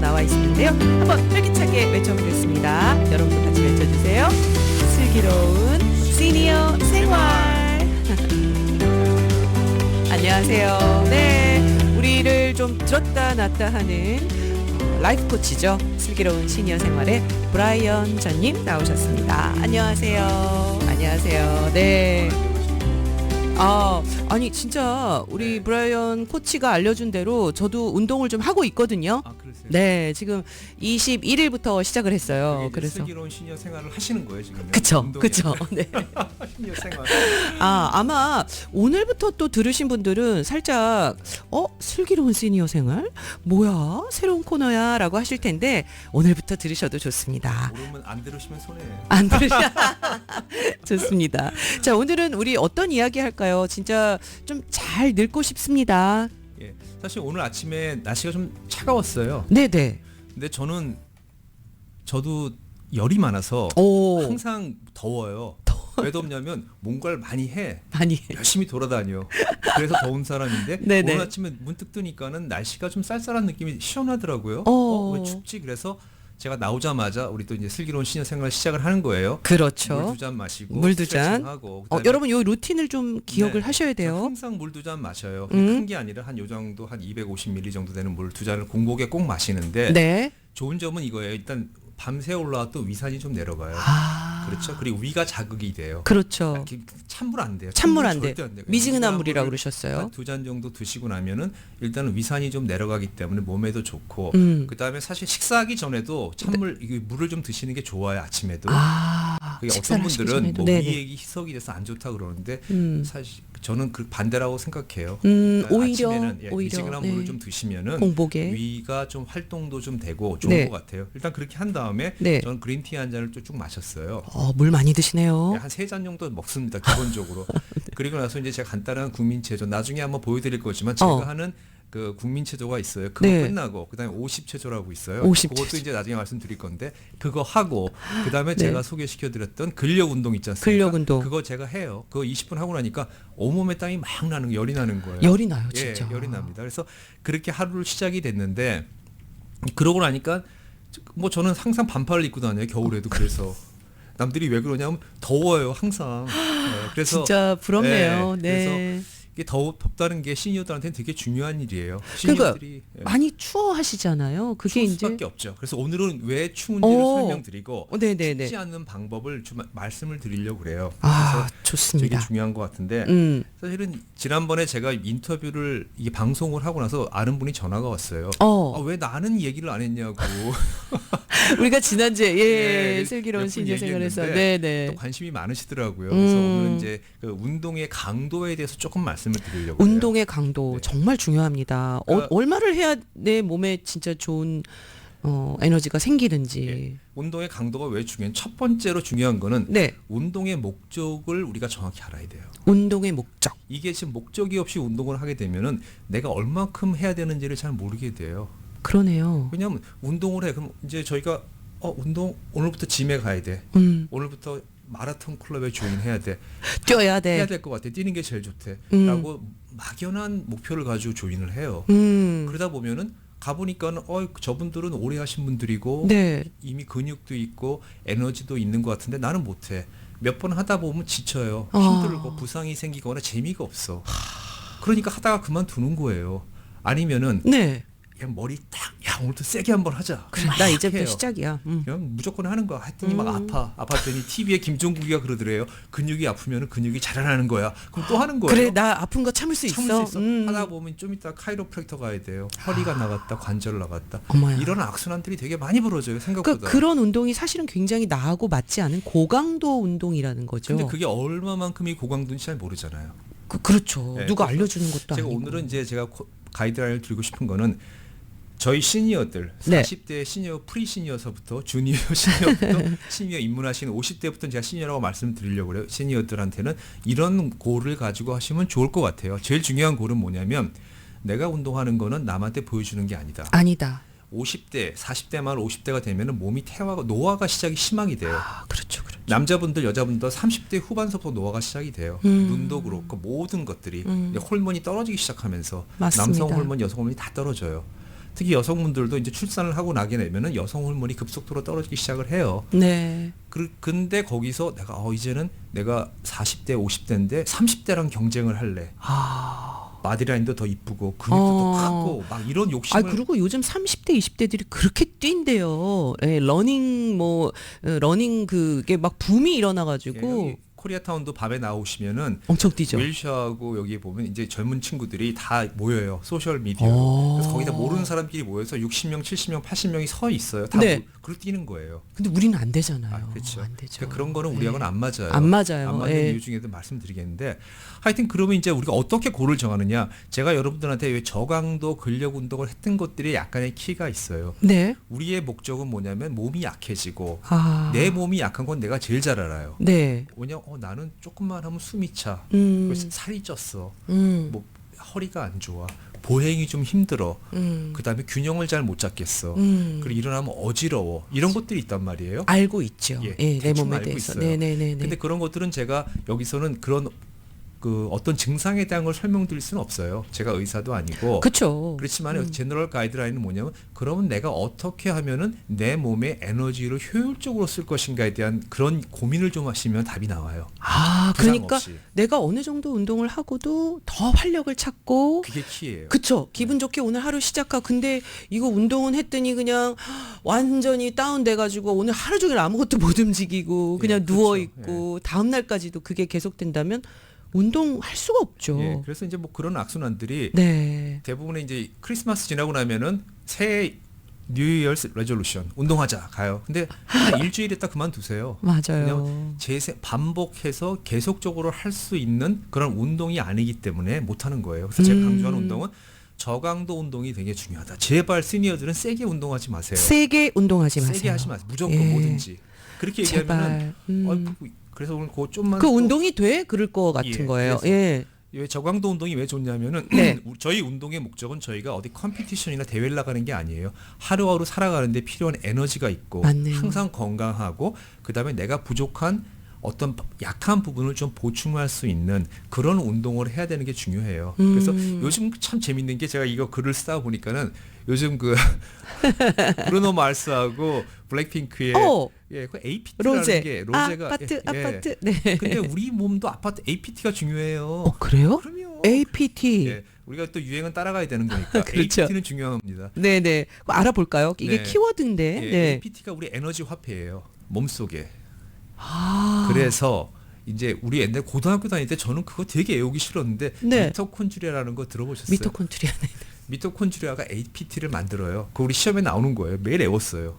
나와 있는데요. 한번 활기차게 외쳐보겠습니다. 여러분도 같이 외쳐주세요. 슬기로운 시니어 생활. 안녕하세요. 네, 우리를 좀 들었다 놨다 하는 라이프 코치죠. 슬기로운 시니어 생활의 브라이언 전님 나오셨습니다. 안녕하세요. 안녕하세요. 네. 아니 진짜 우리 네. 브라이언 코치가 알려준 대로 저도 운동을 좀 하고 있거든요. 아, 그러세요? 네, 지금 21일부터 시작을 했어요. 그래서 그래서 슬기로운 시니어 생활을 하시는 거예요, 지금? 그쵸. 네. 시니어 생활. 아마 오늘부터 또 들으신 분들은 살짝 슬기로운 시니어 생활? 뭐야? 새로운 코너야? 라고 하실 텐데 오늘부터 들으셔도 좋습니다. 모르면 안 들으시면 손해예요. 안 들으셔. 좋습니다. 자, 오늘은 우리 어떤 이야기 할까요? 진짜 좀 잘 늙고 싶습니다. 예, 사실 오늘 아침에 날씨가 좀 차가웠어요. 네네. 근데 저도 열이 많아서 오. 항상 더워요. 왜 덥냐면 뭔가를 많이 해. 많이. 열심히 돌아다녀. 그래서 더운 사람인데 네네. 오늘 아침에 문득 뜨니까는 날씨가 좀 쌀쌀한 느낌이 시원하더라고요. 왜 춥지? 그래서 제가 나오자마자 우리 또 이제 슬기로운 시니어 생활 시작을 하는 거예요. 그렇죠. 물 두 잔 마시고 물 두 잔. 스트레칭하고 여러분 요 루틴을 좀 기억을 네. 하셔야 돼요. 항상 물 두 잔 마셔요. 큰 게 아니라 한 요 정도 한 250ml 정도 되는 물 두 잔을 공복에 꼭 마시는데 네. 좋은 점은 이거예요. 일단 밤새 올라와도 위산이 좀 내려가요. 그렇죠. 그리고 위가 자극이 돼요. 그렇죠. 찬물 안 돼요. 찬물 안 돼. 절대 안 돼요. 미지근한 물이라고 그러셨어요. 두 잔 정도 드시고 나면은 일단은 위산이 좀 내려가기 때문에 몸에도 좋고 그다음에 사실 식사하기 전에도 찬물 이게 물을 좀 드시는 게 좋아요. 아침에도. 그게 어떤 식사를 하시기 분들은 전에도. 뭐 네네. 위액이 희석이 돼서 안 좋다 그러는데 사실 저는 그 반대라고 생각해요. 오히려 아침에는 미지근한 네. 물을 좀 드시면은 공복에. 위가 좀 활동도 좀 되고 좋은 네. 것 같아요. 일단 그렇게 한 다음에 네. 저는 그린티 한 잔을 쭉 마셨어요. 물 많이 드시네요. 한 3잔 정도 먹습니다. 기본적으로. 그리고 나서 이제 제가 간단한 국민체조 나중에 한번 보여드릴 거지만 제가 하는 그 국민체조가 있어요. 그거 네. 끝나고 그다음에 50체조라고 있어요. 50 그것도 체조. 이제 나중에 말씀드릴 건데 그거 하고 그다음에 네. 제가 소개시켜드렸던 근력 운동 있지 않습니까? 근력 운동. 그거 제가 해요. 그거 20분 하고 나니까 온몸에 땀이 막 나는 거, 열이 나는 거예요. 열이 나요, 진짜. 예, 열이 납니다. 그래서 그렇게 하루를 시작이 됐는데 그러고 나니까 뭐 저는 항상 반팔을 입고 다녀요. 겨울에도 그래서. 남들이 왜 그러냐면 더워요 항상. 네, 그래서 진짜 부럽네요. 네. 그래서 이게 덥다는 게 시니어들한테는 되게 중요한 일이에요. 그러니까 시니어들이 많이 추워하시잖아요. 그게 추울 이제 수밖에 없죠. 그래서 오늘은 왜 추운지를 설명드리고 네네네. 춥지 않는 방법을 좀 말씀을 드리려고 그래요. 아, 그래서 좋습니다. 되게 중요한 것 같은데 사실은 지난번에 제가 인터뷰를 이게 방송을 하고 나서 아는 분이 전화가 왔어요. 왜 나는 얘기를 안 했냐고. 우리가 지난주에 네, 슬기로운 몇 분 시니어 생활에서 얘기했는데 네네. 또 관심이 많으시더라고요. 그래서 오늘은 이제 그 운동의 강도에 대해서 조금 말씀을 드리려고 해요. 운동의 강도 네. 정말 중요합니다. 그러니까 얼마를 해야 내 몸에 진짜 좋은 에너지가 생기는지. 예. 운동의 강도가 왜 중요한? 첫 번째로 중요한 거는 네. 운동의 목적을 우리가 정확히 알아야 돼요. 운동의 목적. 이게 지금 목적이 없이 운동을 하게 되면은 내가 얼마큼 해야 되는지를 잘 모르게 돼요. 그러네요. 왜냐하면 운동을 해. 그럼 이제 저희가 운동 오늘부터 짐에 가야 돼. 오늘부터 마라톤 클럽에 조인해야 돼. 뛰어야 돼. 해야 될 것 같아. 뛰는 게 제일 좋대. 라고 막연한 목표를 가지고 조인을 해요. 그러다 보면은 가보니까는 저분들은 오래 하신 분들이고 네. 이미 이미 근육도 있고 에너지도 있는 것 같은데 나는 못해. 몇 번 하다 보면 지쳐요. 힘들고 부상이 생기거나 재미가 없어. 그러니까 하다가 그만두는 거예요. 아니면은 네. 그냥 머리 딱 오늘도 세게 한번 하자. 그래, 막 나 이제부터 해요. 시작이야. 그냥 무조건 하는 거야. 했더니 막 아팠더니 TV에 김종국이가 그러더래요. 근육이 아프면 근육이 자라나는 거야. 그럼 또 하는 거예요. 그래, 나 아픈 거 참을 수 참을 있어. 수 있어. 하다 보면 좀 이따 카이로프랙터 가야 돼요. 허리가 나갔다, 관절 나갔다. 어머야. 이런 악순환들이 되게 많이 벌어져요. 생각보다. 그런 운동이 사실은 굉장히 나하고 맞지 않은 고강도 운동이라는 거죠. 근데 그게 얼마만큼이 고강도인지 잘 모르잖아요. 그렇죠. 네, 누가 그래서 알려주는 것도 제가 아니고. 오늘은 이제 제가 가이드라인을 드리고 싶은 거는 저희 시니어들 네. 40대 시니어 프리시니어서부터 주니어 시니어부터 시니어 입문하시는 50대부터 제가 시니어라고 말씀드리려고 그래요. 시니어들한테는 이런 골을 가지고 하시면 좋을 것 같아요. 제일 중요한 골은 뭐냐면 내가 운동하는 거는 남한테 보여주는 게 아니다. 아니다. 50대, 40대 말 50대가 되면 몸이 노화가 시작이 심하게 돼요. 그렇죠. 남자분들, 여자분들 30대 후반서부터 노화가 시작이 돼요. 눈도 그렇고 모든 것들이 이제 호르몬이 떨어지기 시작하면서 맞습니다. 남성 호르몬, 여성 호르몬이 다 떨어져요. 특히 여성분들도 이제 출산을 하고 나게 되면은 여성 호르몬이 급속도로 떨어지기 시작을 해요. 네. 근데 거기서 내가 이제는 내가 40대, 50대인데 30대랑 경쟁을 할래. 마디라인도 더 이쁘고 근육도 더 크고 막 이런 욕심을. 그리고 요즘 30대, 20대들이 그렇게 뛴대요. 예, 러닝 그게 막 붐이 일어나가지고 여기 코리아타운도 밤에 나오시면은 엄청 뛰죠. 웰시하고 여기 보면 이제 젊은 친구들이 다 모여요. 소셜 미디어로. 그래서 거기다 모르는 사람끼리 모여서 60명, 70명, 80명이 서 있어요. 다 네. 그걸 뛰는 거예요. 근데 우리는 안 되잖아요. 그렇죠. 안 되죠. 그러니까 그런 거는 우리하고는 안 맞아요. 안 맞아요. 안 맞는 예. 이유 중에도 말씀드리겠는데, 하여튼 그러면 이제 우리가 어떻게 고를 정하느냐? 제가 여러분들한테 왜 저강도 근력 운동을 했던 것들이 약간의 키가 있어요. 네. 우리의 목적은 뭐냐면 몸이 약해지고 내 내 몸이 약한 건 내가 제일 잘 알아요. 네. 뭐냐? 나는 조금만 하면 숨이 차. 그래서 살이 쪘어. 뭐 허리가 안 좋아. 보행이 좀 힘들어. 그다음에 균형을 잘 못 잡겠어. 그리고 일어나면 어지러워. 이런 것들이 있단 말이에요. 알고 있죠. 예, 내 대충 몸에 알고 대해서. 있어요. 네네네. 근데 그런 것들은 제가 여기서는 그런 그 어떤 증상에 대한 걸 설명드릴 수는 없어요. 제가 의사도 아니고. 그렇죠. 그렇지만 제너럴 가이드라인은 뭐냐면 그러면 내가 어떻게 하면은 내 몸의 에너지를 효율적으로 쓸 것인가에 대한 그런 고민을 좀 하시면 답이 나와요. 부상 그러니까 없이. 내가 어느 정도 운동을 하고도 더 활력을 찾고 그게 키예요. 그쵸. 기분 좋게 오늘 하루 시작하고 근데 이거 운동은 했더니 그냥 완전히 다운돼가지고 오늘 하루 종일 아무것도 못 움직이고 그냥 그렇죠. 누워있고 다음 날까지도 그게 계속된다면 운동할 수가 없죠. 예, 그래서 이제 뭐 그런 악순환들이 네. 대부분의 이제 크리스마스 지나고 나면은 새해 뉴 이어스 레졸루션 운동하자 가요. 근데 한 일주일 있다 그만두세요. 맞아요. 반복해서 계속적으로 할 수 있는 그런 운동이 아니기 때문에 못 하는 거예요. 그래서 제가 강조하는 운동은 저강도 운동이 되게 중요하다. 제발 시니어들은 세게 운동하지 마세요. 세게 운동하지 마세요. 세게 하지 마세요. 무조건 예. 뭐든지. 그렇게 얘기하면은 제발. 그래서 오늘 그거 좀만 그 또- 운동이 돼? 그럴 것 같은 예, 거예요. 그래서 예. 왜 저강도 운동이 왜 좋냐면은 네. 저희 운동의 목적은 저희가 어디 컴피티션이나 대회를 나가는 게 아니에요. 하루하루 살아가는데 필요한 에너지가 있고 맞네요. 항상 건강하고 그다음에 내가 부족한 어떤 약한 부분을 좀 보충할 수 있는 그런 운동을 해야 되는 게 중요해요. 그래서 요즘 참 재밌는 게 제가 이거 글을 쓰다 보니까는 요즘 그 브루노 마스하고 블랙핑크의 그 APT라는 게 로제가 아파트. 네. 근데 우리 몸도 아파트 APT가 중요해요. 그래요? 그럼요. APT. 예, 우리가 또 유행은 따라가야 되는 거니까 그렇죠. APT는 중요합니다. 네네. 알아볼까요? 이게 네. 키워드인데. 예, 네. APT가 우리 에너지 화폐예요. 몸속에. 아. 그래서 이제 우리 옛날 고등학교 다닐 때 저는 그거 되게 애우기 싫었는데 네. 미토콘드리아라는 거 들어보셨어요? 미토콘드리아. 미토콘드리아가 APT를 만들어요. 그거 우리 시험에 나오는 거예요. 매일 외웠어요.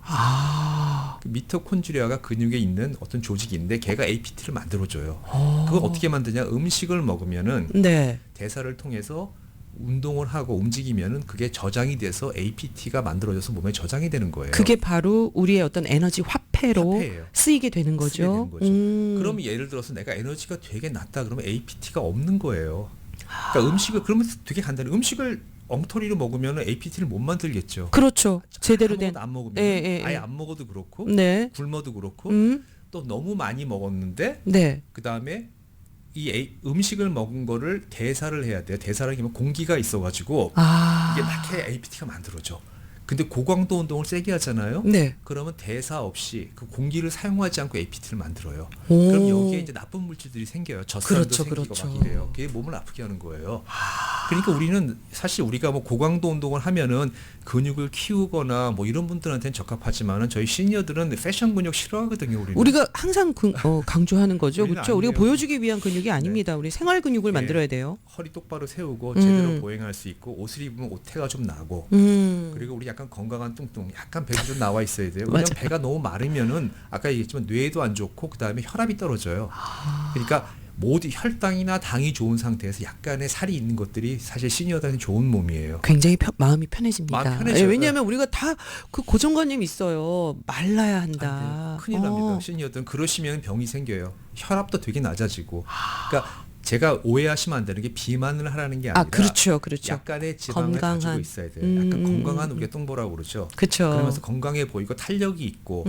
그 미토콘드리아가 근육에 있는 어떤 조직인데 걔가 APT를 만들어줘요. 그걸 어떻게 만드냐? 음식을 먹으면은 네. 대사를 통해서 운동을 하고 움직이면은 그게 저장이 돼서 APT가 만들어져서 몸에 저장이 되는 거예요. 그게 바로 우리의 어떤 에너지 화폐로 화폐예요. 쓰이게 되는 거죠. 쓰게 되는 거죠. 그러면 예를 들어서 내가 에너지가 되게 낮다 그러면 APT가 없는 거예요. 그러니까 음식을 그러면 되게 간단해. 음식을 엉터리로 먹으면 APT를 못 만들겠죠. 그렇죠. 제대로 된. 아무것도 안 먹으면 예. 아예 안 먹어도 그렇고 네. 굶어도 그렇고 음. 또 너무 많이 먹었는데 네. 그 다음에 음식을 먹은 거를 대사를 해야 돼요. 대사를 하면 공기가 있어가지고 이게 막 APT가 만들어져. 근데 고강도 운동을 세게 하잖아요. 네. 그러면 대사 없이 그 공기를 사용하지 않고 APT를 만들어요. 오. 그럼 여기에 이제 나쁜 물질들이 생겨요. 젖살도 그렇죠, 생기고 그렇죠. 막 이래요. 그게 몸을 아프게 하는 거예요. 그러니까 우리는 사실 우리가 뭐 고강도 운동을 하면은 근육을 키우거나 뭐 이런 분들한테는 적합하지만은 저희 시니어들은 패션 근육 싫어하거든요. 우리가 항상 강조하는 거죠. 우리는 그렇죠. 우리가 아니에요. 보여주기 위한 근육이 아닙니다. 우리 생활 근육을 네. 만들어야 돼요. 허리 똑바로 세우고 제대로 보행할 수 있고 옷을 입으면 옷태가 좀 나고 그리고 우리 약간 건강한 뚱뚱 약간 배도 좀 나와 있어야 돼요. 왜냐면 맞아요. 배가 너무 마르면은 아까 얘기했지만 뇌도 안 좋고 그다음에 혈압이 떨어져요. 그러니까 모두 혈당이나 당이 좋은 상태에서 약간의 살이 있는 것들이 사실 시니어들한테 좋은 몸이에요. 굉장히 마음이 편해집니다. 마음이 편해져요. 예, 왜냐하면 우리가 다 그 고정관념이 있어요. 말라야 한다. 큰일 납니다. 시니어들은 그러시면 병이 생겨요. 혈압도 되게 낮아지고. 그러니까 제가 오해하시면 안 되는 게 비만을 하라는 게 아니라 아, 그렇죠, 그렇죠. 약간의 지방을 건강한. 가지고 있어야 돼요. 약간 건강한 우리가 똥보라고 그러죠. 그렇죠. 그러면서 건강해 보이고 탄력이 있고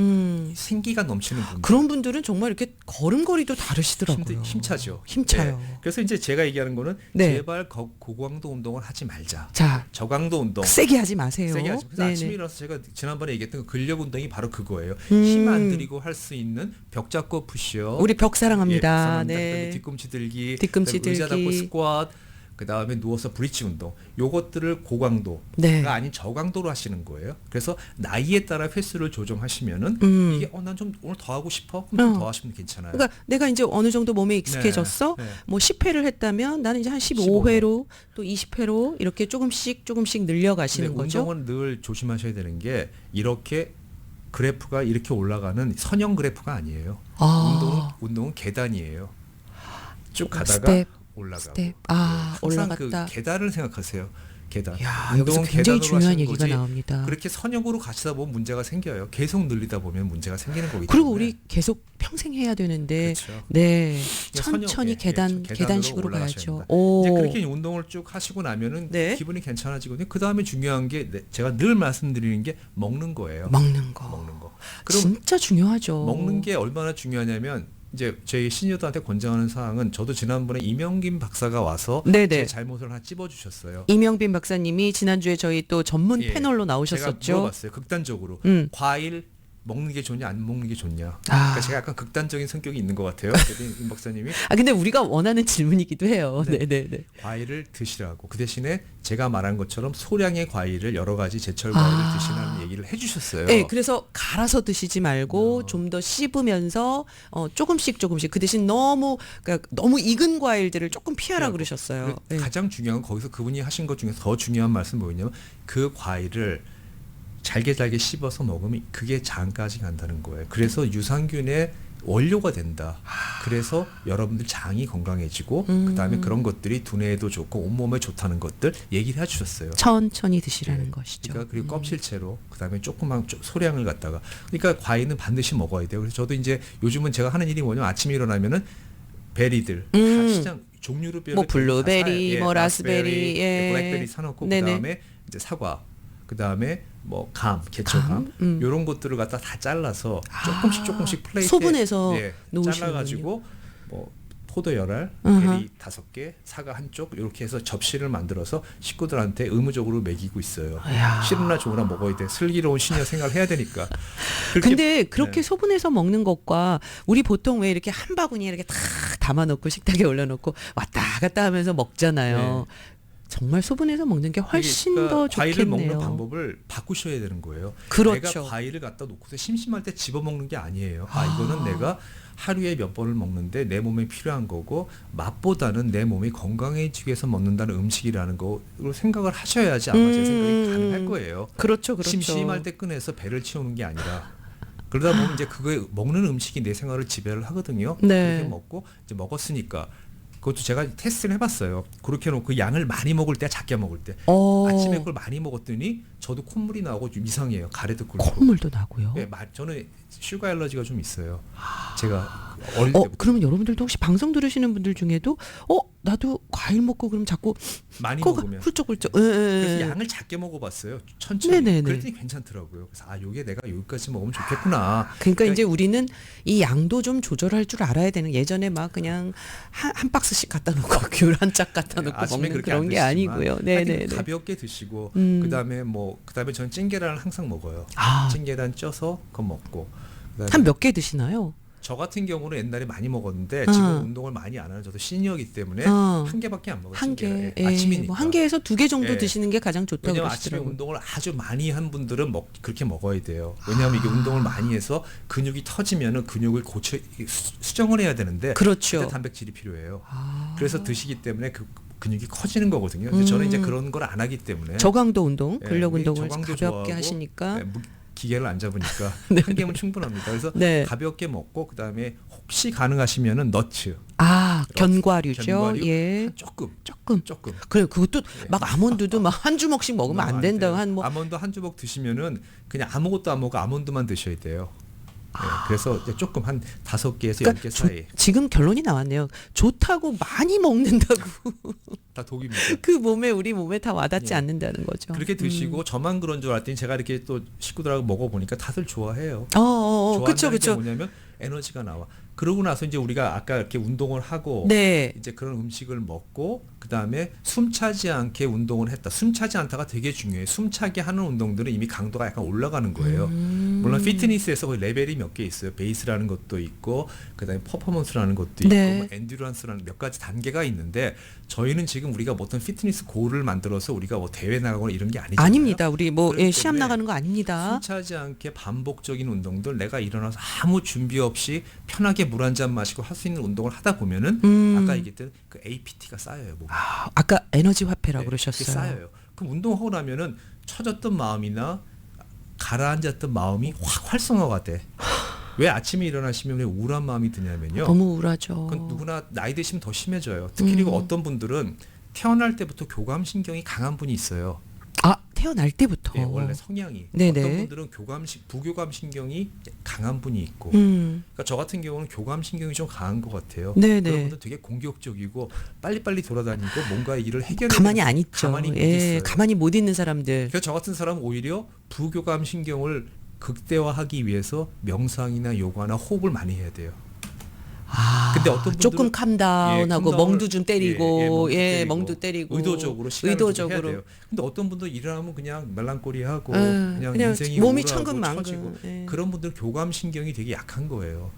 생기가 넘치는 분들. 그런 분들은 정말 이렇게 걸음걸이도 다르시더라고요. 힘차죠. 힘차요. 네. 그래서 이제 제가 얘기하는 거는 네. 제발 고강도 운동을 하지 말자. 자, 저강도 운동. 세게 하지 마세요. 세게 하지. 그래서 네네. 아침에 일어나서 제가 지난번에 얘기했던 그 근력 운동이 바로 그거예요. 힘 안 들이고 할 수 있는 벽 잡고 푸시업. 우리 벽 사랑합니다. 벽 사랑합니다. 네. 그다음에 뒤꿈치 들기. 뒤꿈치 그다음에 의자 잡고 들기. 스쿼트. 그다음에 누워서 브릿지 운동. 요것들을 고강도가 네. 아닌 저강도로 하시는 거예요. 그래서 나이에 따라 횟수를 조정하시면은 이게 난 좀 오늘 더 하고 싶어. 그럼 좀 더 하시면 괜찮아요. 그러니까 내가 이제 어느 정도 몸에 익숙해졌어. 네. 뭐 10회를 했다면 나는 이제 한 15회로 또 20회로 이렇게 조금씩 늘려가시는 근데 거죠. 운동은 늘 조심하셔야 되는 게 이렇게 그래프가 이렇게 올라가는 선형 그래프가 아니에요. 아. 운동은 계단이에요. 쭉 가다가 스텝, 올라가고. 스텝. 아, 항상 올라갔다. 그 계단을 생각하세요. 계단. 야, 여기서 운동은 굉장히 계단으로 중요한 하시는 얘기가 거지. 나옵니다. 그렇게 선형으로 가시다 보면 문제가 생겨요. 계속 늘리다 보면 문제가 생기는 거기 때문에. 그리고 우리 계속 평생 해야 되는데, 그렇죠. 네, 선형, 천천히 예, 계단식으로 계단으로 가야죠. 올라가셔야 오, 이제 그렇게 운동을 쭉 하시고 나면은 네. 기분이 괜찮아지거든요. 그 다음에 중요한 게 제가 늘 말씀드리는 게 먹는 거예요. 먹는 거. 먹는 거. 그럼 진짜 중요하죠. 먹는 게 얼마나 중요하냐면 이제 저희 시니어들한테 권장하는 사항은 저도 지난번에 이명김 박사가 와서 네네. 제 잘못을 하나 찝어주셨어요. 이명빈 박사님이 지난주에 저희 또 전문 예. 패널로 제가 나오셨었죠. 물어봤어요. 극단적으로 과일 먹는 게 좋냐 안 먹는 게 좋냐. 그러니까 제가 약간 극단적인 성격이 있는 것 같아요. 그랬더니 임 박사님이 아, 근데 우리가 원하는 질문이기도 해요. 네, 네, 네. 과일을 드시라고. 그 대신에 제가 말한 것처럼 소량의 과일을 여러 가지 제철 과일을 드시라는 얘기를 해주셨어요. 네, 그래서 갈아서 드시지 말고 좀 더 씹으면서 조금씩 그 대신 그러니까 너무 익은 과일들을 조금 피하라 그러셨어요. 그리고 네. 가장 중요한 건 거기서 그분이 하신 것 중에서 더 중요한 말씀은 뭐냐면 그 과일을 잘게 씹어서 먹으면 그게 장까지 간다는 거예요. 그래서 유산균의 원료가 된다. 그래서 여러분들 장이 건강해지고 그다음에 그런 것들이 두뇌에도 좋고 온몸에 좋다는 것들 얘기를 해주셨어요. 천천히 드시라는 것이죠. 그러니까 그리고 껍질채로 그다음에 조그만 소량을 갖다가 그러니까 과일은 반드시 먹어야 돼요. 그래서 저도 이제 요즘은 제가 하는 일이 뭐냐면 아침에 일어나면은 베리들 다 시장 종류별로 뭐 블루베리, 다 뭐 라스베리, 예. 블랙베리 사놓고 네네. 그다음에 이제 사과 그다음에 뭐 개초감 이런 것들을 갖다 다 잘라서 조금씩 플레이트에 소분해서 놓으시는군요. 잘라가지고 뭐 포도 열알, 베리 5개, 사과 한쪽 이렇게 해서 접시를 만들어서 식구들한테 의무적으로 먹이고 있어요. 싫으나 좋으나 먹어야 돼. 슬기로운 시니어 생활을 해야 되니까. 근데 그렇게 소분해서 먹는 것과 우리 보통 왜 이렇게 한 바구니에 이렇게 탁 담아놓고 식탁에 올려놓고 왔다 갔다 하면서 먹잖아요. 정말 소분해서 먹는 게 훨씬 더 좋겠네요. 과일을 먹는 방법을 바꾸셔야 되는 거예요. 그렇죠. 내가 과일을 갖다 놓고서 심심할 때 집어 먹는 게 아니에요. 이거는 내가 하루에 몇 번을 먹는데 내 몸에 필요한 거고 맛보다는 내 몸이 건강해지기 위해서 먹는다는 음식이라는 거로 생각을 하셔야지 아마 제 생각이 가능할 거예요. 그렇죠. 심심할 때 꺼내서 배를 채우는 게 아니라 그러다 보면 이제 그거 먹는 음식이 내 생활을 지배를 하거든요. 네. 그렇게 먹고 이제 먹었으니까 그것도 제가 테스트를 해봤어요. 그렇게 해놓고 양을 많이 먹을 때 작게 먹을 때 아침에 그걸 많이 먹었더니 저도 콧물이 나고 좀 이상해요. 가래도 끓고. 콧물도 나고요. 네, 저는 슈가 알러지가 좀 있어요. 제가 어릴 때부터. 그러면 여러분들도 혹시 방송 들으시는 분들 중에도 나도 과일 먹고 그럼 자꾸 많이 코가 먹으면 훌쩍훌쩍. 그래서 양을 작게 먹어봤어요. 천천히. 네네네. 그랬더니 괜찮더라고요. 그래서 요게 내가 여기까지 먹으면 좋겠구나. 그러니까 이제 우리는 이 양도 좀 조절할 줄 알아야 되는. 예전에 막 그냥 한 박스씩 갖다 놓고 귤 한 짝 갖다 놓고 아침에 먹는 그렇게 그런 안 게 드시지만 아니고요. 네네. 가볍게 드시고 그다음에 저는 찐계란을 항상 먹어요. 찐계란 쪄서 그거 먹고. 한 몇 개 드시나요? 저 같은 경우는 옛날에 많이 먹었는데 지금 운동을 많이 안 하는 저도 시니어이기 때문에 한 개밖에 안 먹어요. 한 개. 아침이니까. 뭐 한 개에서 2개 정도 드시는 게 가장 좋다고 왜냐하면 아침에 그러시더라고요. 운동을 아주 많이 한 분들은 그렇게 먹어야 돼요. 왜냐하면 이게 운동을 많이 해서 근육이 터지면은 근육을 수정을 해야 되는데 그렇죠. 그때 단백질이 필요해요. 그래서 드시기 때문에 그 근육이 커지는 거거든요. 근데 저는 이제 그런 걸 안 하기 때문에 저강도 운동, 근력 운동을 저강도 가볍게 좋아하고, 하시니까 기계를 안 잡으니까 네. 한 개면 충분합니다. 그래서 네. 가볍게 먹고 그다음에 혹시 가능하시면은 너츠 견과류죠. 견과류 예. 조금. 그래 그것도 막 아몬드도 막 한 주먹씩 먹으면 안 된다고 아몬드 한 주먹 드시면은 그냥 아무것도 안 먹고 아몬드만 드셔야 돼요. 그래서 이제 조금 한 5개에서 그러니까 10개 사이. 지금 결론이 나왔네요. 좋다고 많이 먹는다고 다 독입니다. 그 몸에 우리 몸에 다 와닿지 예. 않는다는 거죠. 그렇게 드시고 저만 그런 줄 알았더니 제가 이렇게 또 식구들하고 먹어보니까 다들 좋아해요. 그렇죠, 좋아한다는 게 그렇죠. 뭐냐면 에너지가 나와. 그러고 나서 이제 우리가 아까 이렇게 운동을 하고 네. 이제 그런 음식을 먹고 그다음에 숨 차지 않게 운동을 했다. 숨 차지 않다가 되게 중요해요. 숨 차게 하는 운동들은 이미 강도가 약간 올라가는 거예요. 물론 피트니스에서 거의 레벨이 몇 개 있어요. 베이스라는 것도 있고 그다음에 퍼포먼스라는 것도 있고 네. 뭐 엔듀런스라는 몇 가지 단계가 있는데 저희는 지금 우리가 뭐 어떤 피트니스 고를 만들어서 우리가 뭐 대회 나가거나 이런 게 아니잖아요. 아닙니다. 우리 뭐 그렇기 시합 때문에 나가는 거 아닙니다. 숨 차지 않게 반복적인 운동들 내가 일어나서 아무 준비 없이 편하게 물 한 잔 마시고 할 수 있는 운동을 하다 보면은 아까 얘기했던 그 APT가 쌓여요. 몸에. 아까 에너지 화폐라고 네, 그러셨어요. 그게 쌓여요. 그럼 운동하고 나면은 처졌던 마음이나 가라앉았던 마음이 확 활성화가 돼. 왜 아침에 일어나시면 왜 우울한 마음이 드냐면요. 너무 우울하죠. 그건 누구나 나이 드시면 더 심해져요. 특히 그리고 어떤 분들은 태어날 때부터 교감신경이 강한 분이 있어요. 태어날 때부터. 예, 원래 성향이. 네네. 어떤 분들은 부교감신경이 강한 분이 있고. 음. 그러니까 저 같은 경우는 교감신경이 좀 강한 것 같아요. 네네. 그런 분들 되게 공격적이고 빨리빨리 돌아다니고 뭔가 일을 해결해. 가만히 안 있죠. 가만히 못 예, 있어요. 가만히 못 있는 사람들. 그래서 저 같은 사람은 오히려 부교감신경을 극대화하기 위해서 명상이나 요가나 호흡을 많이 해야 돼요. 근데 어떤 분들은 조금 캄다운하고 캄다운을- 멍도 좀 때리고, 예, 멍도 때리고 의도적으로 시간을 좀 해야 돼요. 근데 어떤 분들 일어나면 그냥 멜랑콜리하고 그냥 인생이 몸이 우울하고 천근만근. 처지고 예. 그런 분들 교감신경이 되게 약한 거예요.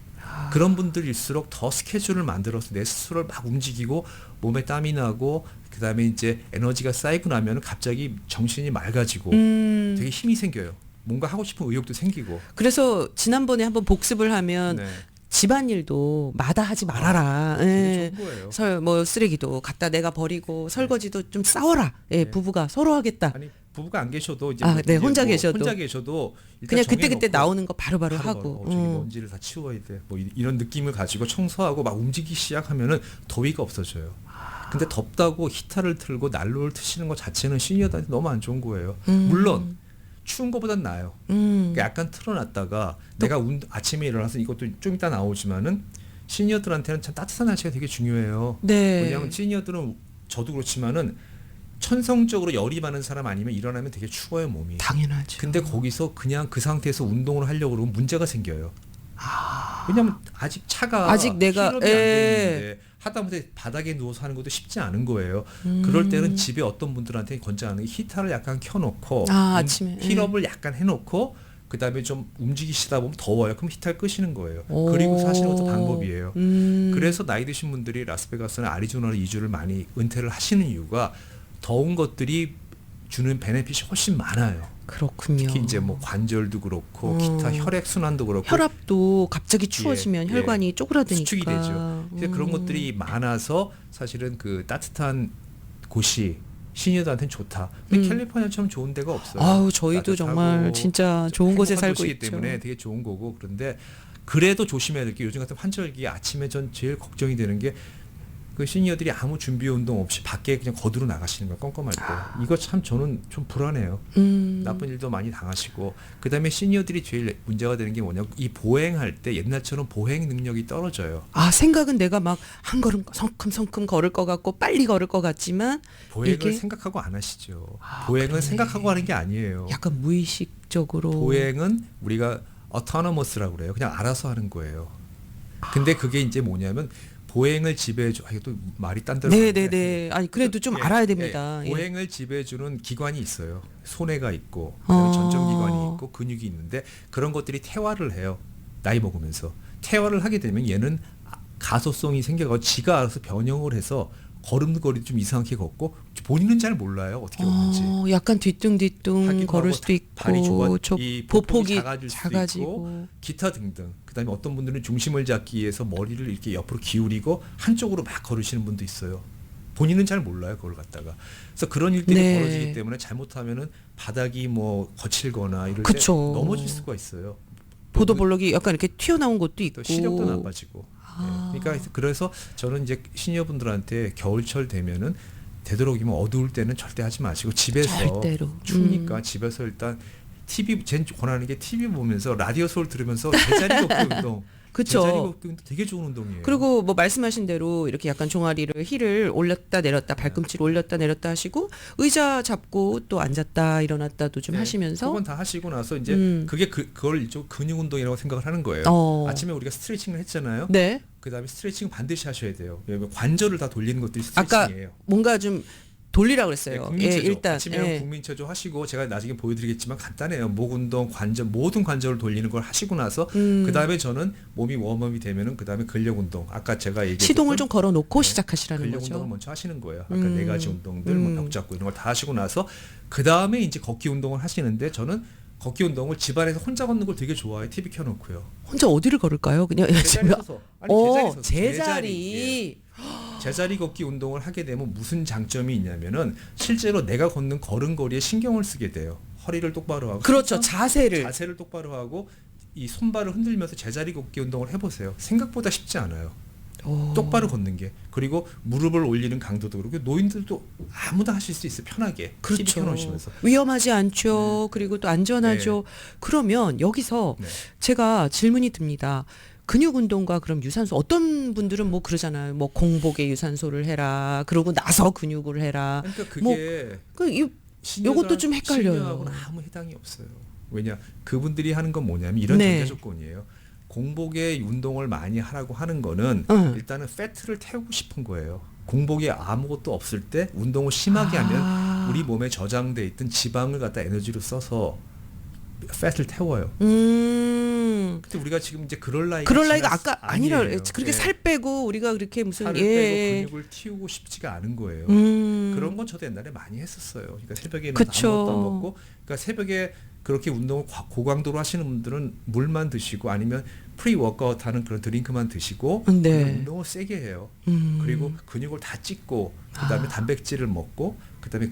그런 분들일수록 더 스케줄을 만들어서 내 스스로를 막 움직이고 몸에 땀이 나고 그다음에 이제 에너지가 쌓이고 나면 갑자기 정신이 맑아지고 되게 힘이 생겨요. 뭔가 하고 싶은 의욕도 생기고. 그래서 지난번에 한번 복습을 하면 네. 집안일도 마다하지 말아라. 되게 예. 좋은 거예요. 뭐 쓰레기도 갖다 내가 버리고 설거지도 좀 싸워라. 예, 네. 부부가 서로 하겠다. 아니 부부가 안 계셔도 이제 네, 이제 혼자 계셔도. 혼자 계셔도 일단 그냥 그때그때 정해놓고 나오는 거 바로바로 하고. 저기 먼지를 다 치워야 돼. 뭐 이런 느낌을 가지고 청소하고 막 움직이기 시작하면은 더위가 없어져요. 근데 덥다고 히터를 틀고 난로를 트시는 것 자체는 시니어들한테 너무 안 좋은 거예요. 물론 추운 것보단 나아요. 그러니까 약간 틀어놨다가 내가 아침에 일어나서 이것도 좀 이따 나오지만은 시니어들한테는 참 따뜻한 날씨가 되게 중요해요. 네. 왜냐하면 시니어들은 저도 그렇지만은 천성적으로 열이 많은 사람 아니면 일어나면 되게 추워요 몸이. 당연하죠. 근데 거기서 그냥 그 상태에서 운동을 하려고 그러면 문제가 생겨요. 왜냐면 아직 차가 아직 내가- 실험이 안 돼 있는데 하다못해 바닥에 누워서 하는 것도 쉽지 않은 거예요. 그럴 때는 집에 어떤 분들한테 권장하는 게 히터를 약간 켜놓고 아침에, 힐업을 약간 해놓고 그 다음에 좀 움직이시다 보면 더워요. 그럼 히터를 끄시는 거예요. 오. 그리고 하시는 것도 방법이에요. 그래서 나이 드신 분들이 라스베가스나 아리조나로 이주를 많이 은퇴를 하시는 이유가 더운 것들이 주는 베네핏이 훨씬 많아요. 그렇군요. 특히 이제 뭐 관절도 그렇고 기타 혈액 순환도 그렇고 혈압도 갑자기 추워지면 예, 혈관이 예. 쪼그라드니까 수축이 되죠. 그래서 그런 것들이 많아서 사실은 그 따뜻한 곳이 시니어들한테는 좋다. 근데 캘리포니아처럼 좋은 데가 없어요. 아우 저희도 따뜻하고 정말 진짜 좋은 곳에 행복한 살고 도시이기 있죠. 때문에 되게 좋은 거고 그런데 그래도 조심해야 될 게 요즘 같은 환절기 아침에 전 제일 걱정이 되는 게 그 시니어들이 아무 준비 운동 없이 밖에 그냥 거두로 나가시는 거예요. 껌껌할 때. 이거 참 저는 좀 불안해요. 나쁜 일도 많이 당하시고 그다음에 시니어들이 제일 문제가 되는 게 뭐냐면 이 보행할 때 옛날처럼 보행 능력이 떨어져요. 생각은 내가 막 한 걸음 성큼성큼 걸을 것 같고 빨리 걸을 것 같지만 보행을 이게 생각하고 안 하시죠. 보행은 그러네. 생각하고 하는 게 아니에요. 약간 무의식적으로 보행은 우리가 autonomous라고 그래요. 그냥 알아서 하는 거예요. 근데 그게 이제 뭐냐면 보행을 지배해줘. 이게 또 말이 딴 데로 가는데. 네네네. 아니 그래도 좀 예, 알아야 됩니다. 예, 예. 보행을 지배해주는 기관이 있어요. 소뇌가 있고 그다음에 전정기관이 있고 근육이 있는데 그런 것들이 퇴화를 해요. 나이 먹으면서 퇴화를 하게 되면 얘는 가소성이 생겨서 지가 알아서 변형을 해서 걸음걸이도 좀 이상하게 걷고 본인은 잘 몰라요 어떻게 걷는지. 약간 뒤뚱뒤뚱 하기도 걸을 하고 수도 있고 발이 좁아, 저 이 보폭이 작아질 수도 작아지고 있고 기타 등등. 그다음에 어떤 분들은 중심을 잡기 위해서 머리를 이렇게 옆으로 기울이고 한쪽으로 막 걸으시는 분도 있어요. 본인은 잘 몰라요 그걸 갖다가. 그래서 그런 일들이 네. 벌어지기 때문에 잘못하면은 바닥이 뭐 거칠거나 이럴 그쵸. 때 넘어질 수가 있어요. 보도블록이 약간 이렇게 튀어나온 것도 있고 또 시력도 나빠지고. 예. 그러니까 그래서 저는 이제 시니어분들한테 겨울철 되면은 되도록이면 어두울 때는 절대 하지 마시고 집에서 절대로. 추우니까 집에서 일단 TV 제 권하는 게 TV 보면서 라디오 소울 들으면서 제자리 걷기 운동. 그쵸. 제자리 걷기 운동 되게 좋은 운동이에요. 그리고 뭐 말씀하신 대로 이렇게 약간 종아리를 힐을 올렸다 내렸다 발꿈치를 올렸다 내렸다 하시고 의자 잡고 또 앉았다 일어났다도 좀 하시면서 그건 다 하시고 나서 이제 그게 그걸 일종 근육 운동이라고 생각을 하는 거예요. 아침에 우리가 스트레칭을 했잖아요. 네. 그다음에 스트레칭 반드시 하셔야 돼요. 왜냐면 관절을 다 돌리는 것들이 아까 스트레칭이에요. 뭔가 좀 돌리라고 그랬어요. 국민체조. 일단 아침에 국민체조 하시고 제가 나중에 보여드리겠지만 간단해요. 목 운동, 관절 모든 관절을 돌리는 걸 하시고 나서 그 다음에 저는 몸이 웜업이 되면은 그 다음에 근력 운동. 아까 제가 얘기했던 시동을 좀 걸어놓고 시작하시라는 근력 거죠. 운동을 먼저 하시는 거예요. 아까 네 가지 운동들, 뭐 벽 잡고 이런 걸 다 하시고 나서 그 다음에 이제 걷기 운동을 하시는데 저는 걷기 운동을 집안에서 혼자 걷는 걸 되게 좋아해요. TV 켜놓고요. 혼자 어디를 걸을까요? 그냥 제자리에서. 아니 제자리. 제자리 걷기 운동을 하게 되면 무슨 장점이 있냐면은 실제로 내가 걷는 걸음걸이에 신경을 쓰게 돼요. 허리를 똑바로 하고 그렇죠. 자세를 똑바로 하고 이 손발을 흔들면서 제자리 걷기 운동을 해보세요. 생각보다 쉽지 않아요. 똑바로 걷는 게. 그리고 무릎을 올리는 강도도 그렇고 노인들도 아무나 하실 수 있어요. 편하게. TV 그렇죠. 켜놓으시면서. 위험하지 않죠. 그리고 또 안전하죠. 그러면 여기서 제가 질문이 듭니다. 근육 운동과 그럼 유산소 어떤 분들은 뭐 그러잖아요. 뭐 공복에 유산소를 해라. 그러고 나서 근육을 해라. 그러니까 그게 뭐, 요것도 좀 헷갈려요. 신녀하고는 아무 해당이 없어요. 왜냐 그분들이 하는 건 뭐냐면 이런 네. 전제 조건이에요. 공복에 운동을 많이 하라고 하는 거는 일단은 패트를 태우고 싶은 거예요. 공복에 아무것도 없을 때 운동을 심하게 하면 우리 몸에 저장돼 있던 지방을 갖다 에너지로 써서 패트를 태워요. 근데 우리가 지금 이제 그럴 나이가 아까 아니라 아니에요. 그렇게 살 빼고 우리가 그렇게 무슨 살을 빼고 근육을 틔우고 싶지가 않은 거예요. 그런 건 저도 옛날에 많이 했었어요. 그러니까 새벽에는 아무것도 안 먹고, 그러니까 새벽에 그렇게 운동을 고강도로 하시는 분들은 물만 드시고 아니면 프리 워크아웃 하는 그런 드링크만 드시고 운동을 세게 해요. 그리고 근육을 다 찢고 그다음에 단백질을 먹고 그다음에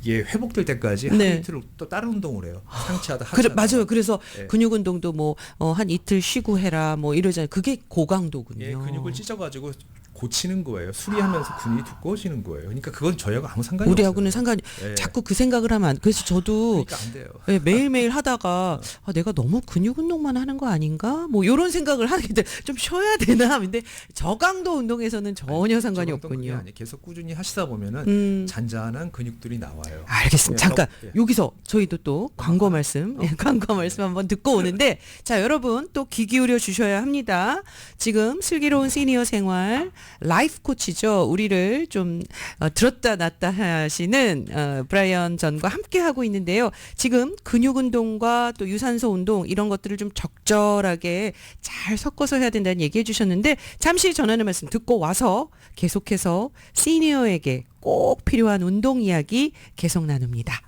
이게 회복될 때까지 하루 이틀 또 다른 운동을 해요. 상체하다 하체하다. 맞아요. 그래서 근육 운동도 뭐 한 이틀 쉬고 해라 뭐 이러잖아요. 그게 고강도군요. 예, 근육을 찢어가지고 고치는 거예요. 수리하면서 근육이 두꺼워지는 거예요. 그러니까 그건 저희하고 아무 상관이 우리하고는 없어요. 상관이 자꾸 그 생각을 하면 그래서 저도 그러니까 안 돼요. 매일매일 하다가 내가 너무 근육 운동만 하는 거 아닌가? 뭐 이런 생각을 하게 돼. 좀 쉬어야 되나? 근데 저강도 운동에서는 전혀 상관이 없군요. 아니, 계속 꾸준히 하시다 보면은 잔잔한 근육들이 나와요. 알겠습니다. 잠깐 여기서 저희도 또 광고 말씀 한번 듣고 오는데 자 여러분 또 귀 기울여 주셔야 합니다. 지금 슬기로운 시니어 생활 라이프 코치죠. 우리를 좀 들었다 놨다 하시는 브라이언 전과 함께 하고 있는데요. 지금 근육 운동과 또 유산소 운동 이런 것들을 좀 적절하게 잘 섞어서 해야 된다는 얘기해 주셨는데 잠시 전하는 말씀 듣고 와서 계속해서 시니어에게 꼭 필요한 운동 이야기 계속 나눕니다.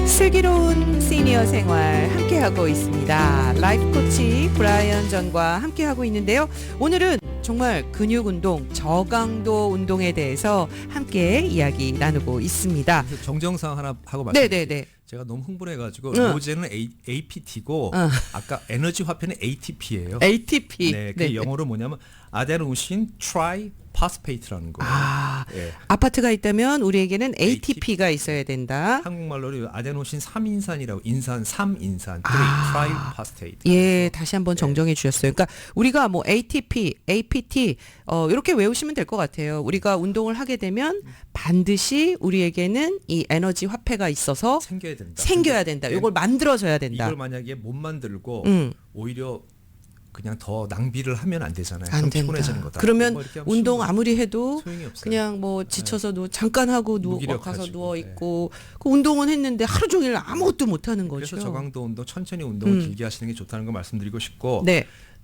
슬기로운 시니어 생활 함께하고 있습니다. 라이프 코치 브라이언 전과 함께하고 있는데요. 오늘은 정말 근육 운동, 저강도 운동에 대해서 함께 이야기 나누고 있습니다. 정정사항 하나 하고 말씀드릴게요. 네네네. 제가 너무 흥분해가지고 로제는 APT고 아까 에너지 화폐는 ATP예요. ATP. 네, 그 영어로 뭐냐면 아데노신 트라이파스페이트라는 거예요. 아파트가 있다면 우리에게는 ATP가 있어야 된다. 한국말로 아데노신 3인산이라고 인산 3인산 트라이파스페이트. 예, 다시 한번 정정해 주셨어요. 그러니까 우리가 뭐 ATP, APT 이렇게 외우시면 될 것 같아요. 우리가 운동을 하게 되면 반드시 우리에게는 이 에너지 화폐가 있어서 생겨야 된다. 이걸 만들어줘야 된다. 이걸 만약에 못 만들고 오히려 그냥 더 낭비를 하면 안 되잖아요. 안 된다. 피곤해지는 거다. 그러면 운동 아무리 해도 소용이 없어요. 그냥 뭐 지쳐서 잠깐 하고 가서 누워 있고 그 운동은 했는데 하루 종일 아무것도 못 하는 거죠. 그래서 저강도 운동, 천천히 운동을 길게 하시는 게 좋다는 걸 말씀드리고 싶고.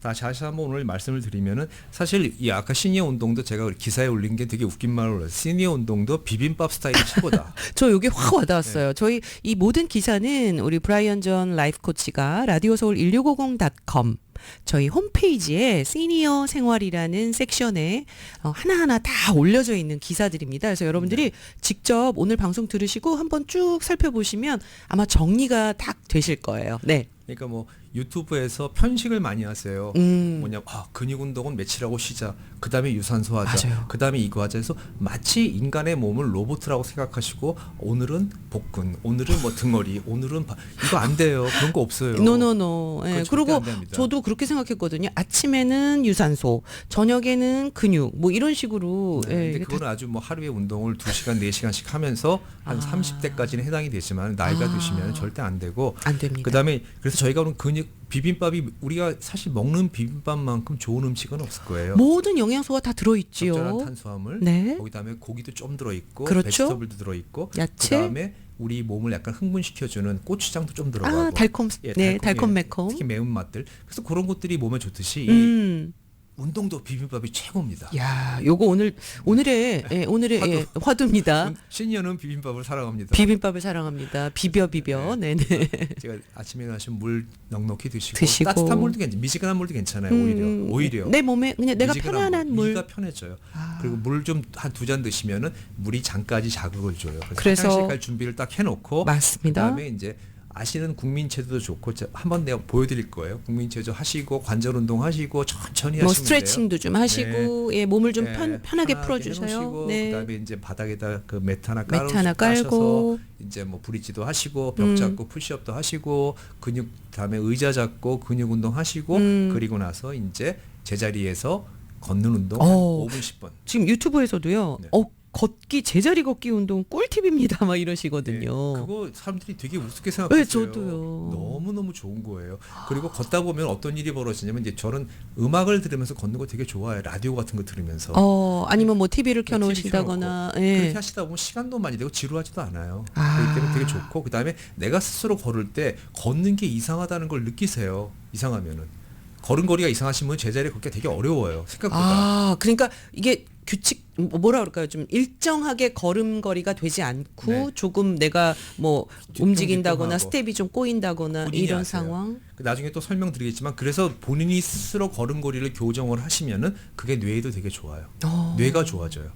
다시 한번 오늘 말씀을 드리면은 사실 이 아까 시니어 운동도 제가 기사에 올린 게 되게 웃긴 말로 올렸어요. 시니어 운동도 비빔밥 스타일이 최고다. 저 여기 확 와닿았어요. 저희 이 모든 기사는 우리 브라이언 전 라이프 코치가 라디오서울 1650.com 저희 홈페이지에 시니어 생활이라는 섹션에 하나하나 다 올려져 있는 기사들입니다. 그래서 여러분들이 직접 오늘 방송 들으시고 한번 쭉 살펴보시면 아마 정리가 딱 되실 거예요. 네. 그러니까 뭐 유튜브에서 편식을 많이 하세요. 뭐냐, 근육 운동은 며칠하고 쉬자. 그 다음에 유산소 하자. 맞아요. 그 다음에 이거 하자 해서 마치 인간의 몸을 로봇이라고 생각하시고 오늘은 복근, 오늘은 뭐 등허리, 오늘은 이거 안 돼요. 그런 거 없어요. 노노노. 예. 그건 절대 그리고 안 됩니다. 저도 그렇게 생각했거든요. 아침에는 유산소, 저녁에는 근육, 뭐 이런 식으로. 네, 예, 근데 이게 다- 그거는 아주 뭐 하루에 운동을 2시간, 4시간씩 하면서 한 30대까지는 해당이 되지만 나이가 드시면 절대 안 되고 안 됩니다. 그다음에 그래서 저희가 오늘 비빔밥이 우리가 사실 먹는 비빔밥만큼 좋은 음식은 없을 거예요. 모든 영양소가 다 들어있지요. 적절한 탄수화물, 네. 거기다음에 고기도 좀 들어있고, 그렇죠. 베지터블도 들어있고, 야채. 그다음에 우리 몸을 약간 흥분시켜주는 고추장도 좀 들어가고, 아, 달콤, 네, 달콤 매콤. 특히 매운 맛들. 그래서 그런 것들이 몸에 좋듯이 이 음. 운동도 비빔밥이 최고입니다. 야, 요거 오늘의 예, 화두입니다. 시니어는 비빔밥을 사랑합니다. 비빔밥을 사랑합니다. 비벼. 네네. 제가 아침에 일어나시면 물 넉넉히 드시고, 드시고. 따뜻한 물도 미지근한 물도 괜찮아요. 오히려 내 몸에 그냥 내가 미지근한 편안한 물. 위가 편해져요. 그리고 물 좀 한 2잔 드시면은 물이 장까지 자극을 줘요. 그래서 화장실 갈 준비를 딱 해놓고 맞습니다. 그다음에 이제 아시는 국민체조도 좋고 한번 내가 보여드릴 거예요. 국민체조 하시고 관절 운동 하시고 천천히 뭐 하시면 스트레칭도 좀 하시고 예, 몸을 좀 네, 편하게 편하게 풀어주셔요. 해놓으시고 네. 그다음에 이제 바닥에다 그 매트 하나 매트 하나 까셔서 깔고. 이제 뭐 브릿지도 하시고 벽 잡고 푸시업도 하시고 근육 다음에 의자 잡고 근육 운동 하시고 그리고 나서 이제 제자리에서 걷는 운동 한 5분 10분. 지금 유튜브에서도요. 네. 걷기 제자리 걷기 운동 꿀팁입니다. 막 이러시거든요. 그거 사람들이 되게 우습게 생각했어요. 네, 저도요. 너무너무 좋은 거예요. 그리고 걷다 보면 어떤 일이 벌어지냐면 이제 저는 음악을 들으면서 걷는 거 되게 좋아해요. 라디오 같은 거 들으면서. 아니면 뭐 TV를 TV 켜놓으시다거나. 켜놓고. 예. 그렇게 하시다 보면 시간도 많이 되고 지루하지도 않아요. 아. 그렇기 때문에 되게 좋고 그다음에 내가 스스로 걸을 때 걷는 게 이상하다는 걸 느끼세요. 이상하면은. 걸음걸이가 이상하시면 제자리에 걷기가 되게 어려워요. 생각보다. 그러니까 이게 규칙 뭐라 그럴까요? 좀 일정하게 걸음걸이가 되지 않고 네. 조금 내가 뭐 움직인다거나 뒤뚱뒤뚱하고. 스텝이 좀 꼬인다거나 본인이 이런 아세요. 상황. 나중에 또 설명드리겠지만 그래서 본인이 스스로 걸음걸이를 교정을 하시면은 그게 뇌에도 되게 좋아요. 뇌가 좋아져요.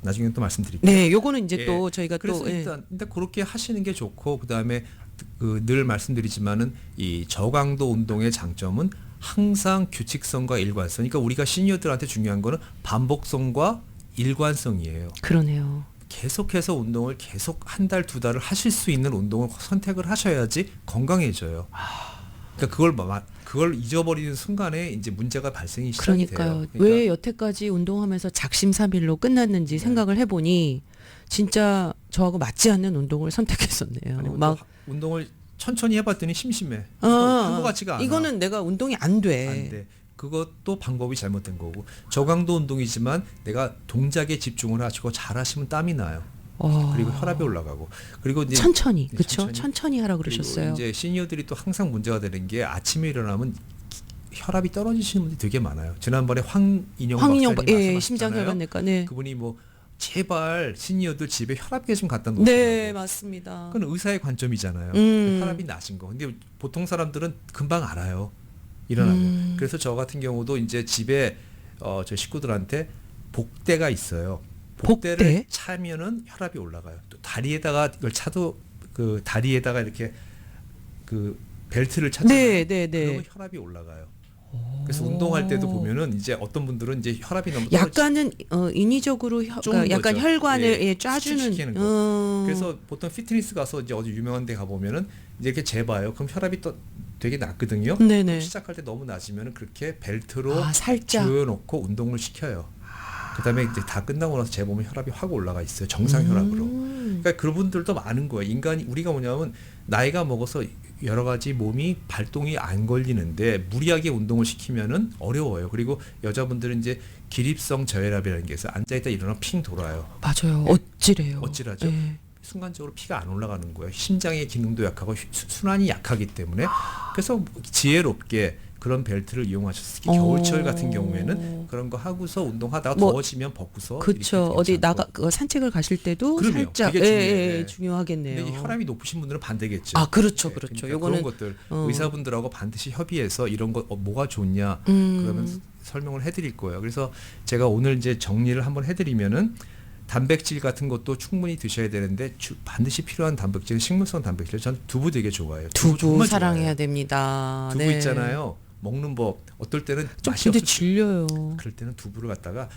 나중에 또 말씀드릴게요. 네, 요거는 이제 예. 또 저희가 그래서 또 예. 일단 그렇게 하시는 게 좋고 그다음에 늘 말씀드리지만은 이 저강도 운동의 장점은 항상 규칙성과 일관성. 그러니까 우리가 시니어들한테 중요한 거는 반복성과 일관성이에요. 그러네요. 계속해서 운동을 계속 한 달, 2달을 하실 수 있는 운동을 선택을 하셔야지 건강해져요. 그러니까 그걸 잊어버리는 순간에 이제 문제가 발생이 시작이 그러니까요. 돼요. 왜 여태까지 운동하면서 작심삼일로 끝났는지 생각을 해보니 진짜 저하고 맞지 않는 운동을 선택했었네요. 아니, 막 운동을 천천히 해봤더니 심심해. 한것 같지가 않아. 이거는 내가 운동이 안 돼. 안 돼. 그것도 방법이 잘못된 거고 저강도 운동이지만 내가 동작에 집중을 하시고 잘하시면 땀이 나요. 그리고 혈압이 올라가고 그리고 이제 천천히 네, 그렇죠. 천천히 하라 그리고 그러셨어요. 이제 시니어들이 또 항상 문제가 되는 게 아침에 일어나면 혈압이 떨어지시는 분들이 되게 많아요. 지난번에 황인영 박사님 말씀하셨잖아요. 심장혈관내과 네. 그분이 뭐 제발 시니어들 집에 혈압계 좀 갖다 놓으라고. 네, 맞습니다. 그건 의사의 관점이잖아요. 혈압이 낮은 거. 근데 보통 사람들은 금방 알아요. 일어나면. 그래서 저 같은 경우도 이제 집에 저 식구들한테 복대가 있어요. 복대를 복대? 차면은 혈압이 올라가요. 또 다리에다가 이걸 차도 그 다리에다가 이렇게 그 벨트를 차잖아요. 네, 네, 네. 그러면 혈압이 올라가요. 그래서 운동할 때도 보면은 이제 어떤 분들은 이제 혈압이 너무 떨어지 약간은 인위적으로 쪼는 약간 거죠. 혈관을 예, 예, 짜주는. 수축시키는 거. 그래서 보통 피트니스 가서 이제 어디 유명한 데 가보면은 이제 이렇게 재봐요. 그럼 혈압이 또 되게 낮거든요. 네네. 시작할 때 너무 낮으면 그렇게 벨트로 살짝. 조여놓고 운동을 시켜요. 그다음에 이제 다 끝나고 나서 재보면 혈압이 확 올라가 있어요. 정상 혈압으로. 그러니까 그분들도 많은 거예요. 인간이 우리가 뭐냐면 나이가 먹어서 여러 가지 몸이 발동이 안 걸리는데 무리하게 운동을 시키면은 어려워요. 그리고 여자분들은 이제 기립성 저혈압이라는 게 있어요. 앉아 있다 일어나 핑 돌아요. 맞아요. 어찌래요. 어찌라죠? 네. 순간적으로 피가 안 올라가는 거예요. 심장의 기능도 약하고 순환이 약하기 때문에 그래서 지혜롭게 그런 벨트를 이용하셨어요. 특히 겨울철 같은 경우에는 그런 거 하고서 운동하다가 뭐, 더워지면 벗고서 그렇죠. 어디 나가 산책을 가실 때도 그럼요. 살짝 그게 중요해요. 네. 중요하겠네요. 근데 혈압이 높으신 분들은 반대겠죠. 아, 그렇죠, 네, 그렇죠. 그러니까 요거는 그런 것들 의사분들하고 반드시 협의해서 이런 거 뭐가 좋냐 그러면 설명을 해드릴 거예요. 그래서 제가 오늘 이제 정리를 한번 해드리면은 단백질 같은 것도 충분히 드셔야 되는데 반드시 필요한 단백질은 식물성 단백질. 저는 두부 되게 좋아해요. 두부 정말 사랑해야 좋아해요. 됩니다. 두부 네. 있잖아요. 먹는 법 어떨 때는 좀 맛이 근데 없을 질려요. 그럴 때는 두부를 갖다가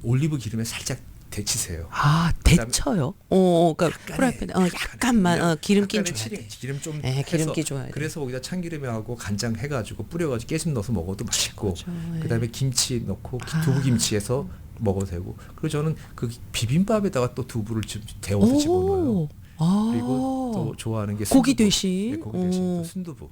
올리브 기름에 살짝 데치세요. 아, 데쳐요? 그러니까 프라이팬에 약간만 기름기 줘야 돼. 기름 좀 네, 해서 기름기 줘야 돼. 그래서 거기다 참기름하고 간장 해가지고 뿌려가지고 깨순 넣어서 먹어도 맛있고 최고죠. 예. 그다음에 김치 넣고 두부김치해서 먹어도 되고 그리고 저는 그 비빔밥에다가 또 두부를 좀 데워서 집어넣어요. 그리고 또 좋아하는 게 고기 순두부. 대신? 네, 고기 대신 또 순두부.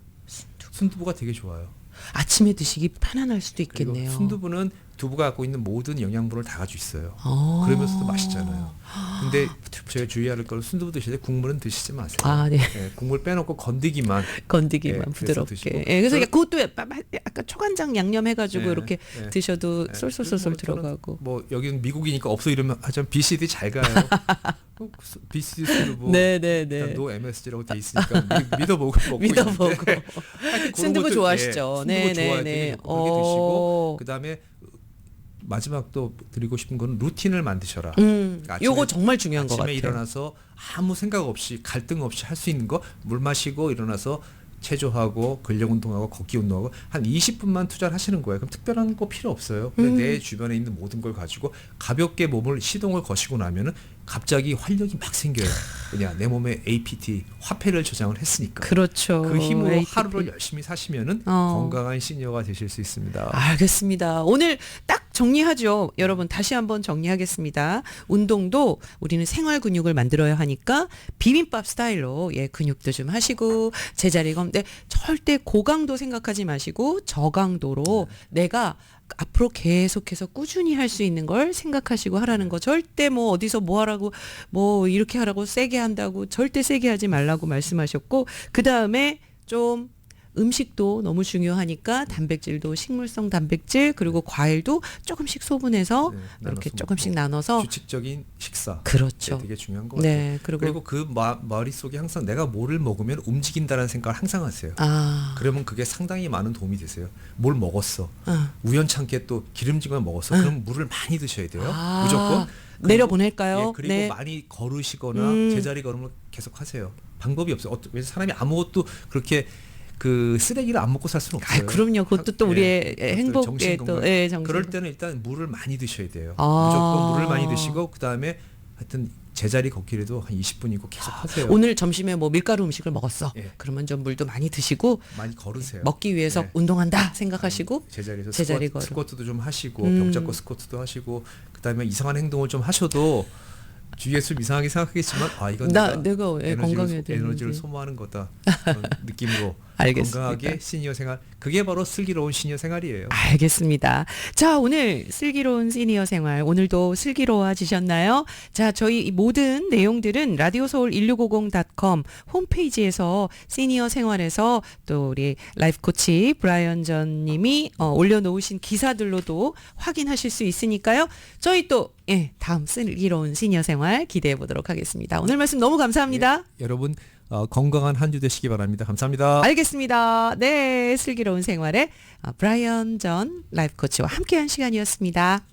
순두부가 되게 좋아요. 아침에 드시기 편안할 수도 그리고 있겠네요. 순두부는 두부가 갖고 있는 모든 영양분을 다 가지고 있어요. 아. 그러면서도 맛있잖아요. 근데 제가 주의해야 할 거는 순두부 드실 때 국물은 드시지 마세요. 아, 네. 네, 국물 빼놓고 건더기만. 건더기만 네, 그래서 부드럽게. 드시고. 예, 그래서 저는- 그것도 약간 초간장 양념해가지고 네, 이렇게 네. 드셔도 네, 쏠쏠쏠쏠 그리고 뭐 저는 들어가고. 뭐 여기는 미국이니까 없어 이러면 하여튼 BCD 잘 가요. BCD 순두부. 네네네. 일단 노 MSG라고 돼 있으니까 믿어보고 먹고 믿어보고. 있는데 하여튼 그런 순두부 것들, 좋아하시죠? 네, 순두부 좋아해요. 네네네. 그렇게 드시고 그다음에 마지막 또 드리고 싶은 거는 루틴을 만드셔라. 그러니까 요거 정말 중요한 것 아침에 같아요. 일어나서 아무 생각 없이 갈등 없이 할 수 있는 거 물 마시고 일어나서 체조하고 근력 운동하고 걷기 운동하고 한 20분만 투자를 하시는 거예요. 그럼 특별한 거 필요 없어요. 근데 내 주변에 있는 모든 걸 가지고 가볍게 몸을 시동을 거시고 나면은 갑자기 활력이 막 생겨요. 왜냐 내 몸에 APT 화폐를 저장을 했으니까. 그렇죠. 그 힘으로 ATP. 하루를 열심히 사시면은 건강한 시니어가 되실 수 있습니다. 알겠습니다. 오늘 딱 정리하죠. 여러분 다시 한번 정리하겠습니다. 운동도 우리는 생활 근육을 만들어야 하니까 비빔밥 스타일로 근육도 좀 하시고 제자리 검데 절대 고강도 생각하지 마시고 저강도로 내가 앞으로 계속해서 꾸준히 할 수 있는 걸 생각하시고 하라는 거. 절대 뭐 어디서 뭐 하라고 뭐 이렇게 하라고 세게 한다고 절대 세게 하지 말라고 말씀하셨고 그다음에 좀 음식도 너무 중요하니까 단백질도 식물성 단백질 그리고 과일도 조금씩 소분해서 이렇게 조금씩 나눠서 규칙적인 식사. 그렇죠. 되게 중요한 것 같아요. 네, 그리고 그 머릿속에 항상 내가 뭐를 먹으면 움직인다는 생각을 항상 하세요. 그러면 그게 상당히 많은 도움이 되세요. 뭘 먹었어. 우연찮게 또 기름진 걸 먹었어. 그럼 물을 많이 드셔야 돼요. 무조건. 내려보낼까요? 그리고 네. 많이 걸으시거나 제자리 걸음을 계속 하세요. 방법이 없어요. 왜 사람이 아무것도 그렇게 그 쓰레기를 안 먹고 살 수는 없어요. 그럼요. 그것도 또 우리의 행복에 또 정신. 그럴 때는 일단 물을 많이 드셔야 돼요. 무조건 물을 많이 드시고 그다음에 하여튼 제자리 걷기라도 한 20분이고 계속 하세요. 오늘 점심에 뭐 밀가루 음식을 먹었어. 예. 그러면 좀 물도 많이 드시고 많이 걸으세요. 먹기 위해서 운동한다 생각하시고 제자리에서 제자리 걸음. 스쿼트도 좀 하시고 벽 잡고 스쿼트도 하시고 그다음에 이상한 행동을 좀 하셔도 주위에서 좀 이상하게 생각하겠지만 이건 내가 건강해야 되는데 에너지를 소모하는 거다 그런 느낌으로 알겠습니다. 건강하게 시니어 생활 그게 바로 슬기로운 시니어 생활이에요. 알겠습니다. 자, 오늘 슬기로운 시니어 생활 오늘도 슬기로워지셨나요? 자, 저희 이 모든 내용들은 라디오서울 1650.com 홈페이지에서 시니어 생활에서 또 우리 라이프 코치 브라이언 전 님이 올려놓으신 기사들로도 확인하실 수 있으니까요. 저희 또 다음 슬기로운 시니어 생활 기대해 보도록 하겠습니다. 오늘 말씀 너무 감사합니다. 여러분 건강한 한 주 되시기 바랍니다. 감사합니다. 알겠습니다. 네, 슬기로운 생활의 브라이언 전 라이프 코치와 함께한 시간이었습니다.